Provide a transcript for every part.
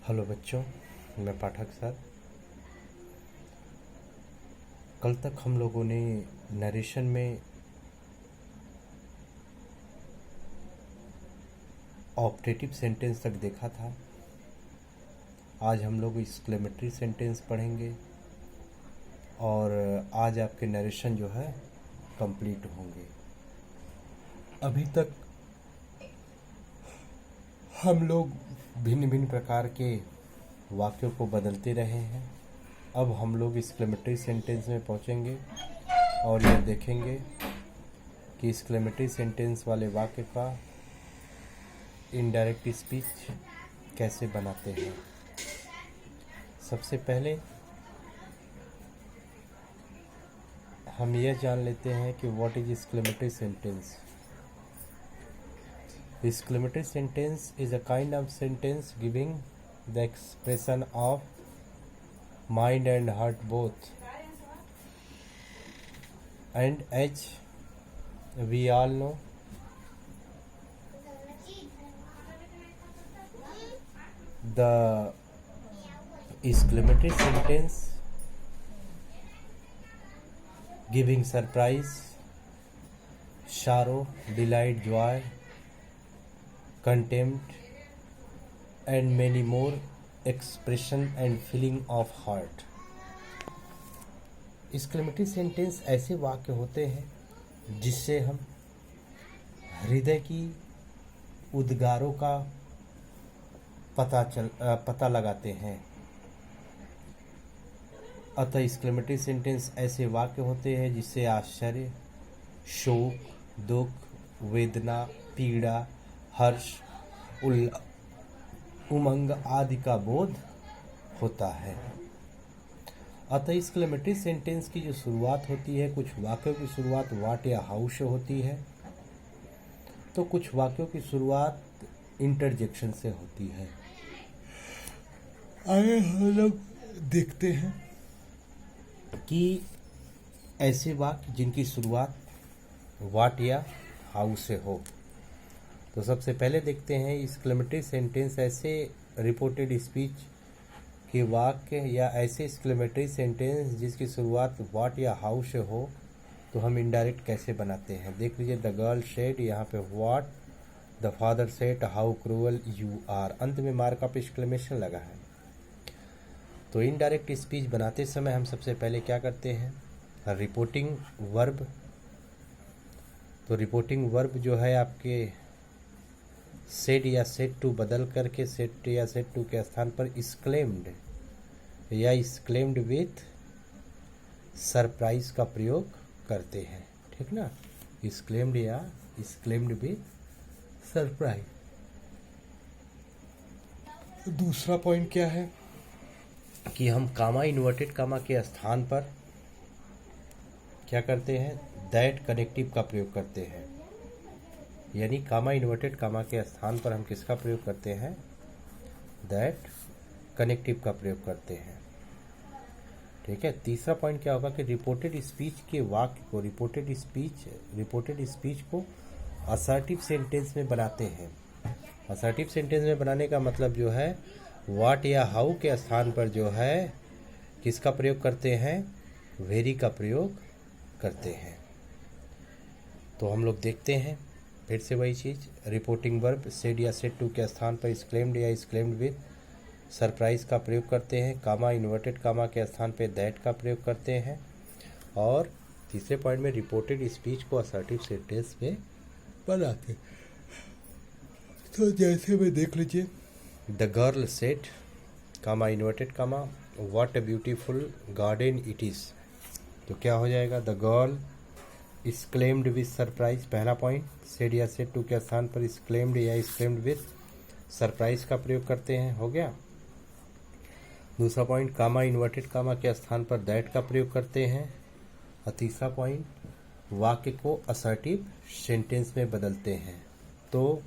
Hello बच्चों, मैं पाठक sir. कल तक हम लोगों ने नरेशन में ऑप्टेटिव सेंटेंस तक देखा था। आज हम लोग एक्सक्लेमेटरी सेंटेंस पढ़ेंगे और आज आपके नरेशन जो है कंप्लीट होंगे। अभी तक हम लोग भिन्न भिन्न प्रकार के वाक्यों को बदलते रहे हैं। अब हम लोग एक्सक्लेमेटरी सेंटेंस में पहुंचेंगे और यह देखेंगे कि एक्सक्लेमेटरी सेंटेंस वाले वाक्य का इनडायरेक्ट स्पीच कैसे बनाते हैं। सबसे पहले हम यह जान लेते हैं कि what is exclamatory sentence. Exclamatory sentence is a kind of sentence giving the expression of mind and heart both. And as we all know, the exclamatory sentence giving surprise, sorrow, delight, joy, contempt and many more expression and feeling of heart. Exclamatory sentence ऐसे वाक्य होते हैं जिससे हम हृदय की उद्गारों का पता लगाते हैं। अतः एक्सक्लेमेटरी सेंटेंस ऐसे वाक्य होते हैं जिससे आश्चर्य, शोक, दुख, वेदना, पीड़ा, हर्ष, उमंग आदि का बोध होता है। अतः एक्सक्लेमेटरी सेंटेंस की जो शुरुआत होती है, कुछ वाक्यों की शुरुआत व्हाट या हाउ से होती है, तो कुछ वाक्यों की शुरुआत इंटरजेक्शन से होती है। आइए हम लोग देखते हैं कि ऐसे वाक्य जिनकी शुरुआत व्हाट या हाउ से हो। तो सबसे पहले देखते हैं एक्सक्लेमेटरी सेंटेंस ऐसे रिपोर्टेड स्पीच के वाक्य या ऐसे एक्सक्लेमेटरी सेंटेंस जिसकी शुरुआत व्हाट या हाउ से हो, तो हम इनडायरेक्ट कैसे बनाते हैं। देख लीजिए, द गर्ल सेड, यहाँ पे what, the father said, how cruel you are, अंत में मार्क ऑफ एक्सक्लेमेशन लगा है। तो इनडायरेक्ट स्पीच बनाते समय हम सबसे पहले क्या करते हैं, रिपोर्टिंग वर्ब। तो रिपोर्टिंग वर्ब जो है आपके सेड या सेड टू बदल करके सेड या सेड टू के स्थान पर एक्सक्लेम्ड या एक्सक्लेम्ड विथ सरप्राइज का प्रयोग करते हैं। ठीक ना, एक्सक्लेम्ड या एक्सक्लेम्ड विथ सरप्राइज। दूसरा पॉइंट क्या है कि हम कामा, इन्वर्टेड कामा के स्थान पर क्या करते हैं, दैट कनेक्टिव का प्रयोग करते हैं। यानी कामा, इन्वर्टेड कामा के स्थान पर हम किसका प्रयोग करते हैं, दैट कनेक्टिव का प्रयोग करते हैं। ठीक है। तीसरा पॉइंट क्या होगा कि रिपोर्टेड स्पीच के वाक्य को, रिपोर्टेड स्पीच को असर्टिव सेंटेंस में बनाते हैं। असर्टिव सेंटेंस में बनाने का मतलब जो है व्हाट या हाउ के स्थान पर जो है किसका प्रयोग करते हैं, वेरी का प्रयोग करते हैं। तो हम लोग देखते हैं फिर से वही चीज़, रिपोर्टिंग वर्ब सेड या सेड टू के स्थान पर एक्सक्लेम्ड या एक्सक्लेम्ड विद सरप्राइज का प्रयोग करते हैं। कामा, इन्वर्टेड कामा के स्थान पर दैट का प्रयोग करते हैं। और तीसरे पॉइंट में रिपोर्टेड स्पीच को असर्टिव सेंटेंस में बनाते हैं। तो जैसे में देख लीजिए, the girl said, comma, inverted comma, what a beautiful garden it is. तो क्या हो जाएगा, the girl exclaimed with surprise. पहला पॉइंट, सेड या सेड टू के स्थान पर एक्सक्लेम्ड या एक्सक्लेम्ड विथ सरप्राइज का प्रयोग करते हैं, हो गया। दूसरा पॉइंट, कामा, इन्वर्टेड कामा के स्थान पर दैट का प्रयोग करते हैं। और तीसरा पॉइंट, वाक्य को असर्टिव सेंटेंस में बदलते हैं। तो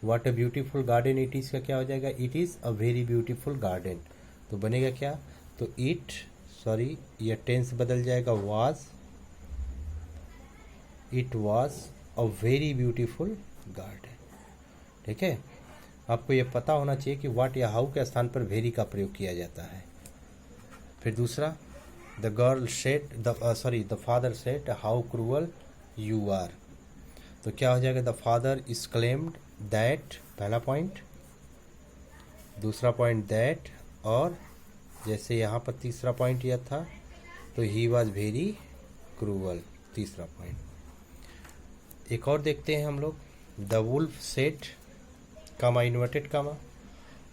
what a beautiful garden it is का क्या हो जाएगा, it is a very beautiful garden. तो बनेगा क्या, तो यह टेंस बदल जाएगा, it was a very beautiful garden. ठीक है। आपको ये पता होना चाहिए कि व्हाट या हाउ के स्थान पर वेरी का प्रयोग किया जाता है। फिर दूसरा, the father said how cruel you are. तो क्या हो जाएगा, द फादर exclaimed दैट, पहला पॉइंट। दूसरा पॉइंट दैट, और जैसे यहाँ पर तीसरा पॉइंट यह था तो ही वॉज वेरी क्रूअल, तीसरा पॉइंट। एक और देखते हैं हम लोग, the wolf said comma inverted comma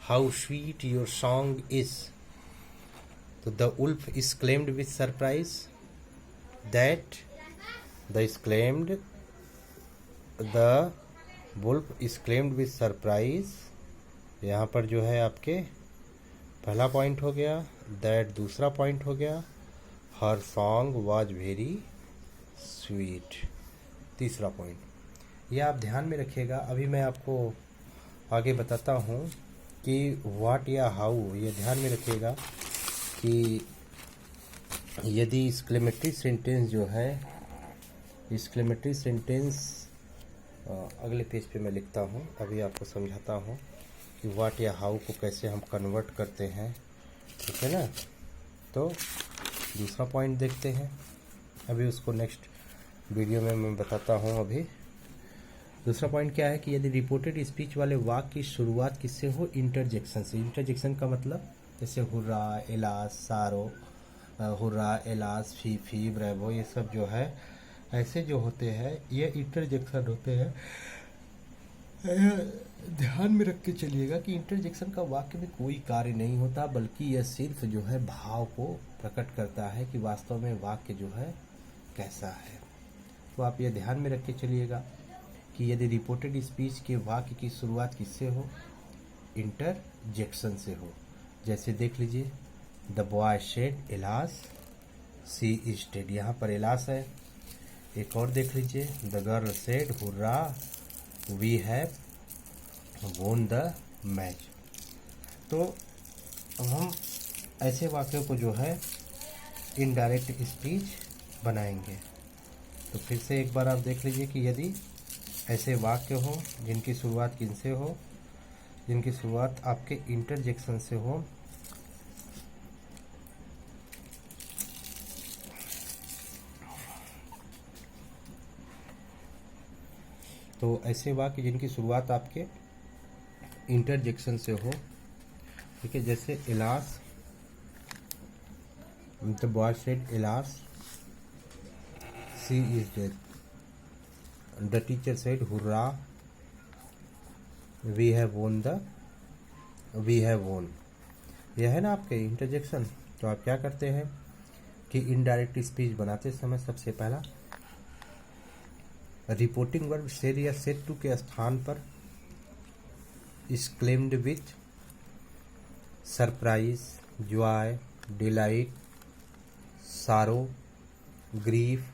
how sweet your song is. तो the wolf exclaimed with surprise that, the wolf exclaimed with surprise, यहाँ पर जो है आपके पहला पॉइंट हो गया, दैट दूसरा पॉइंट हो गया, हर सॉन्ग वाज वेरी स्वीट, तीसरा पॉइंट। ये आप ध्यान में रखिएगा। अभी मैं आपको आगे बताता हूँ कि व्हाट या हाउ, ये ध्यान में रखिएगा कि यदि एक्सक्लेमेटरी सेंटेंस जो है, एक्सक्लेमेटरी सेंटेंस अगले पेज पे मैं लिखता हूँ, अभी आपको समझाता हूँ कि व्हाट या हाउ को कैसे हम कन्वर्ट करते हैं, ठीक है ना। तो दूसरा पॉइंट देखते हैं, अभी उसको नेक्स्ट वीडियो में मैं बताता हूँ। अभी दूसरा पॉइंट क्या है कि यदि रिपोर्टेड स्पीच वाले वाक्य की शुरुआत किससे हो, इंटरजेक्शन से। इंटरजेक्शन का मतलब जैसे हुर्रा, एलास, सारो, हुर्रा, एलास, फी, ब्रेवो, ये सब जो है ऐसे जो होते हैं ये इंटरजेक्शन होते हैं। ध्यान में रख के चलिएगा कि इंटरजेक्शन का वाक्य में कोई कार्य नहीं होता, बल्कि यह सिर्फ जो है भाव को प्रकट करता है कि वास्तव में वाक्य जो है कैसा है। तो आप ये ध्यान में रख के चलिएगा कि यदि रिपोर्टेड स्पीच के वाक्य की शुरुआत किससे हो, इंटरजेक्शन से हो। जैसे देख लीजिए, the boy said alas she is dead, यहाँ पर एलास है। एक और देख लीजिए, the girl said hurrah we have won the match. तो अब हम ऐसे वाक्यों को जो है इनडायरेक्ट स्पीच बनाएंगे। तो फिर से एक बार आप देख लीजिए कि यदि ऐसे वाक्य हो जिनकी शुरुआत किनसे हो, जिनकी शुरुआत आपके इंटरजेक्शन से हो, तो ऐसे वाक्य जिनकी शुरुआत आपके इंटरजेक्शन से हो, ठीक है। जैसे alas, the boy said alas she is dead, the teacher said hurrah we have won. यह है ना आपके इंटरजेक्शन। तो आप क्या करते हैं कि इनडायरेक्ट स्पीच बनाते समय सबसे पहला रिपोर्टिंग वर्ब सेड या सेड टू के स्थान पर exclaimed with surprise, Joy, delight, सारो, ग्रीफ,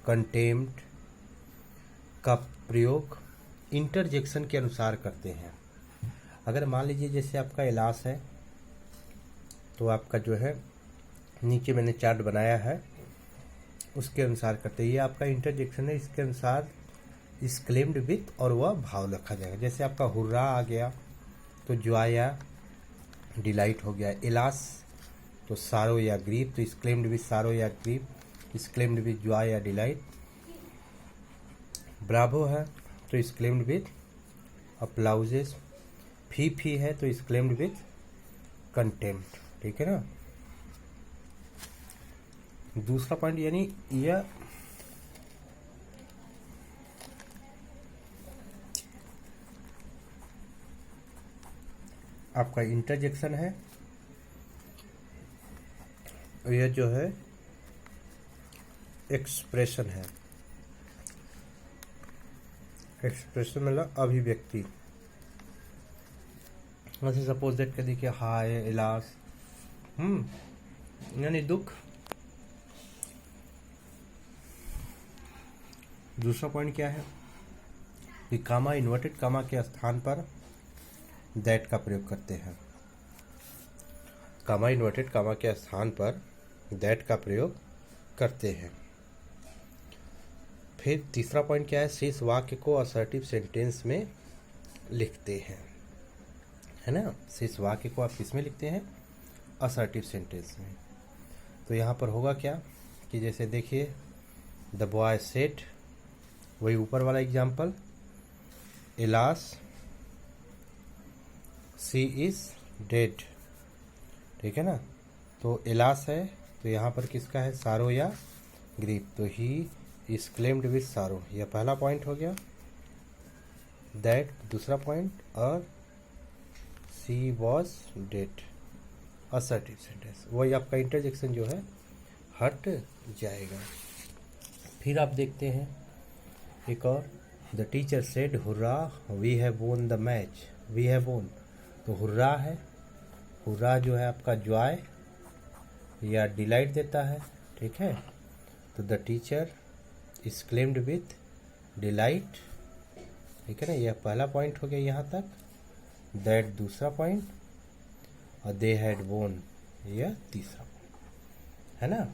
कंटेम्प्ट का प्रयोग इंटरजेक्शन के अनुसार करते हैं। अगर मान लीजिए जैसे आपका एलास है तो आपका जो है नीचे मैंने चार्ट बनाया है उसके अनुसार करते हैं। ये आपका इंटरजेक्शन है, इसके अनुसार exclaimed विथ और वह भाव रखा जाएगा। जैसे आपका हुर्रा आ गया तो जॉय या डिलाइट हो गया, एलास तो सारो या ग्रीफ, तो exclaimed विथ सारो या ग्रीफ, exclaimed विथ जॉय या डिलाइट। ब्रावो है तो exclaimed विथ अप्लाउजेस, फी है तो exclaimed विथ कंटेम्प्ट, ठीक है ना। दूसरा पॉइंट यानी यह आपका इंटरजेक्शन है, यह जो है एक्सप्रेशन है। एक्सप्रेशन मतलब अभिव्यक्ति। वैसे सपोज दैट कर देखिए हाय एलास, यानी दुख। दूसरा पॉइंट क्या है कि कामा इन्वर्टेड कामा के स्थान पर दैट का प्रयोग करते हैं। कामा इन्वर्टेड कामा के स्थान पर दैट का प्रयोग करते हैं। फिर तीसरा पॉइंट क्या है, शेष वाक्य को असर्टिव सेंटेंस में लिखते हैं। है ना। इस वाक्य को आप किसमें लिखते हैं, असर्टिव सेंटेंस में। तो यहाँ पर होगा क्या कि जैसे देखिए द बॉय सेड, वही ऊपर वाला example, alas she is dead, ठीक है ना। तो एलास है तो यहाँ पर किसका है, सारो या ग्रीफ, तो ही इज क्लेम्ड विथ सारो, यह पहला पॉइंट हो गया। दैट दूसरा पॉइंट, और सी वॉज डेड, असर्टिव सेंटेंस, वही आपका इंटरजेक्शन जो है हट जाएगा। फिर आप देखते हैं एक और, the teacher said hurrah we have won the match, we have won, तो हुर्रा है, हुर्रा जो है आपका जॉय या डिलाइट देता है, ठीक है। तो the teacher is claimed with delight, ठीक है ना, यह पहला पॉइंट हो गया यहाँ तक। दैट दूसरा पॉइंट, और दे हैड वोन यह तीसरा पॉइंट, है ना।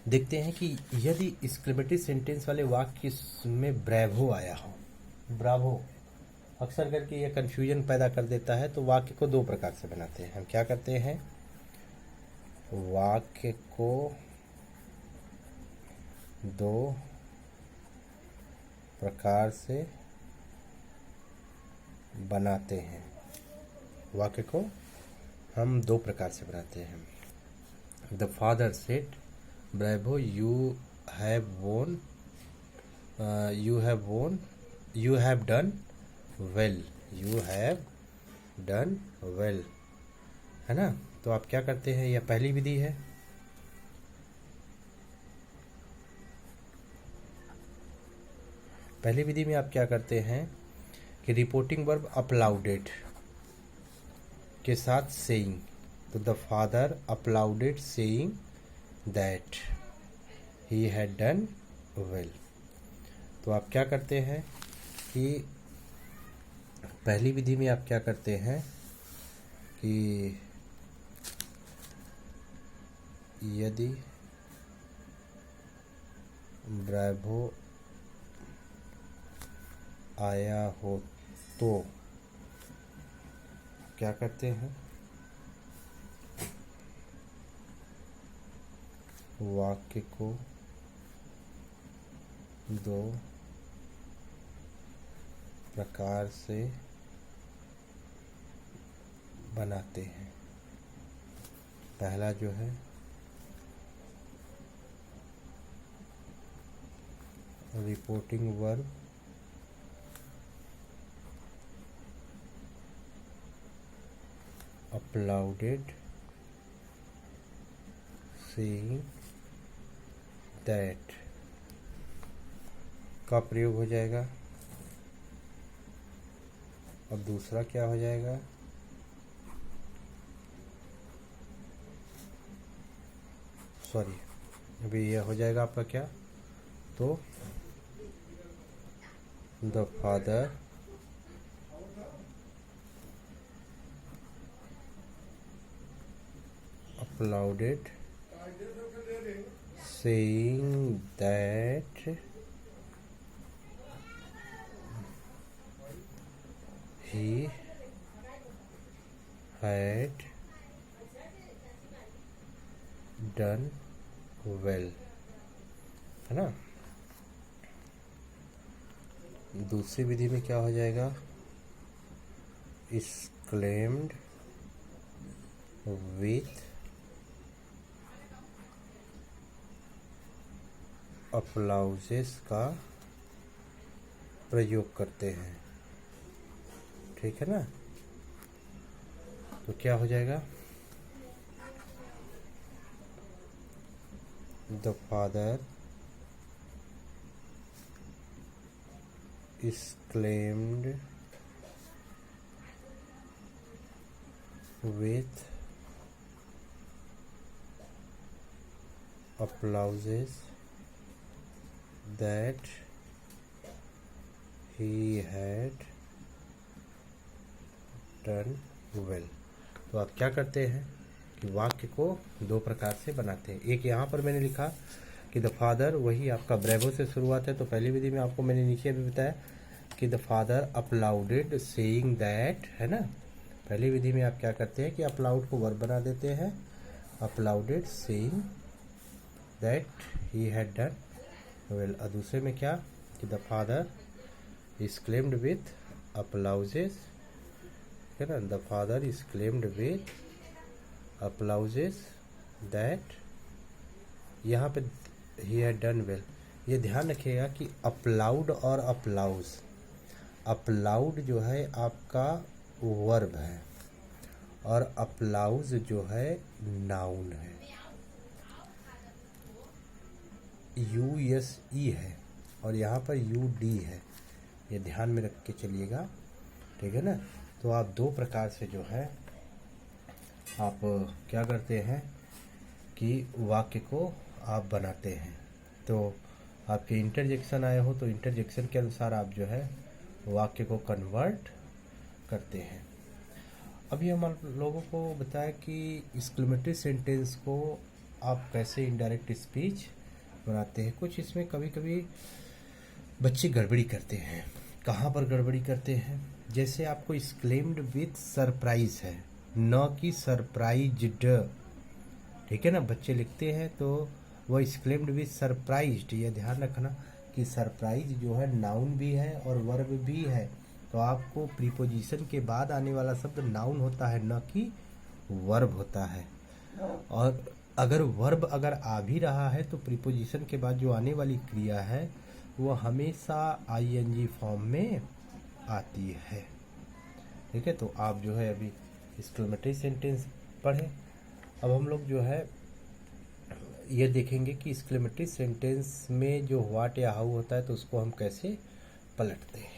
देखते हैं कि यदि एक्सक्लेमेटरी सेंटेंस वाले वाक्य में ब्रेवो आया हो, ब्रावो अक्सर करके यह कंफ्यूजन पैदा कर देता है, तो वाक्य को दो प्रकार से बनाते हैं। हम क्या करते हैं, वाक्य को दो प्रकार से बनाते हैं, वाक्य को हम दो प्रकार से बनाते हैं। The father said bravo you have won, you have won, you have done well, you have done well, है ना। तो आप क्या करते हैं, यह पहली विधि है। पहली विधि में आप क्या करते हैं कि रिपोर्टिंग वर्ब अपलाउडेड के साथ सेइंग, तो the father applauded saying that he had done well. तो आप क्या करते हैं कि पहली विधि में आप क्या करते हैं कि यदि ब्रेवो आया हो तो क्या करते हैं, वाक्य को दो प्रकार से बनाते हैं। पहला जो है रिपोर्टिंग वर्ब अपलाउडेड सेइंग दैट का प्रयोग हो जाएगा। अब दूसरा क्या हो जाएगा, सॉरी अभी यह हो जाएगा आपका क्या, तो the father applauded saying that he had done well, है ना। दूसरी विधि में क्या हो जाएगा, is claimed with अप्लाउजेस का प्रयोग करते हैं, ठीक है ना। तो क्या हो जाएगा, the father is claimed with applauses that he had done well। तो आप क्या करते हैं कि वाक्य को दो प्रकार से बनाते हैं। एक यहाँ पर मैंने लिखा कि द फादर, वही आपका ब्रेवो से शुरुआत है, तो पहली विधि में आपको मैंने नीचे भी बताया कि the father applauded saying that, है ना। पहली विधि में आप क्या करते हैं कि अपलाउड को वर्ब बना देते हैं, applauded saying that he had done well. और दूसरे में क्या कि the father exclaimed with applauses, है ना, the father exclaimed with applauses that, यहाँ पे he had done well। ये ध्यान रखिएगा कि अपलाउड और अपलाउज, अपलाउड जो है आपका वर्ब है और अपलाउज जो है नाउन है, USE है और यहाँ पर UD है, ये ध्यान में रख के चलिएगा, ठीक है ना। तो आप दो प्रकार से जो है आप क्या करते हैं कि वाक्य को आप बनाते हैं। तो आपके इंटरजेक्शन आए हो तो इंटरजेक्शन के अनुसार आप जो है वाक्य को कन्वर्ट करते हैं। अभी हम आप लोगों को बताया कि एक्सक्लेमेटरी सेंटेंस को आप कैसे इनडायरेक्ट स्पीच बनाते हैं। कुछ इसमें कभी कभी बच्चे गड़बड़ी करते हैं। कहाँ पर गड़बड़ी करते हैं? जैसे आपको एक्सक्लेम्ड विथ सरप्राइज है, न कि सरप्राइज्ड, ठीक है ना। बच्चे लिखते हैं तो वो एक्सक्लेम्ड विथ सरप्राइज्ड, ये ध्यान रखना कि सरप्राइज जो है नाउन भी है और वर्ब भी है। तो आपको प्रीपोजिशन के बाद आने वाला शब्द नाउन होता है, न कि वर्ब होता है। और अगर वर्ब अगर आ भी रहा है तो प्रीपोजिशन के बाद जो आने वाली क्रिया है वो हमेशा ING फॉर्म में आती है, ठीक है। तो आप जो है अभी एक्सक्लेमेटरी सेंटेंस पढ़ें। अब हम लोग जो है ये देखेंगे कि एक्सक्लेमेटरी सेंटेंस में जो व्हाट या हाउ होता है तो उसको हम कैसे पलटते हैं।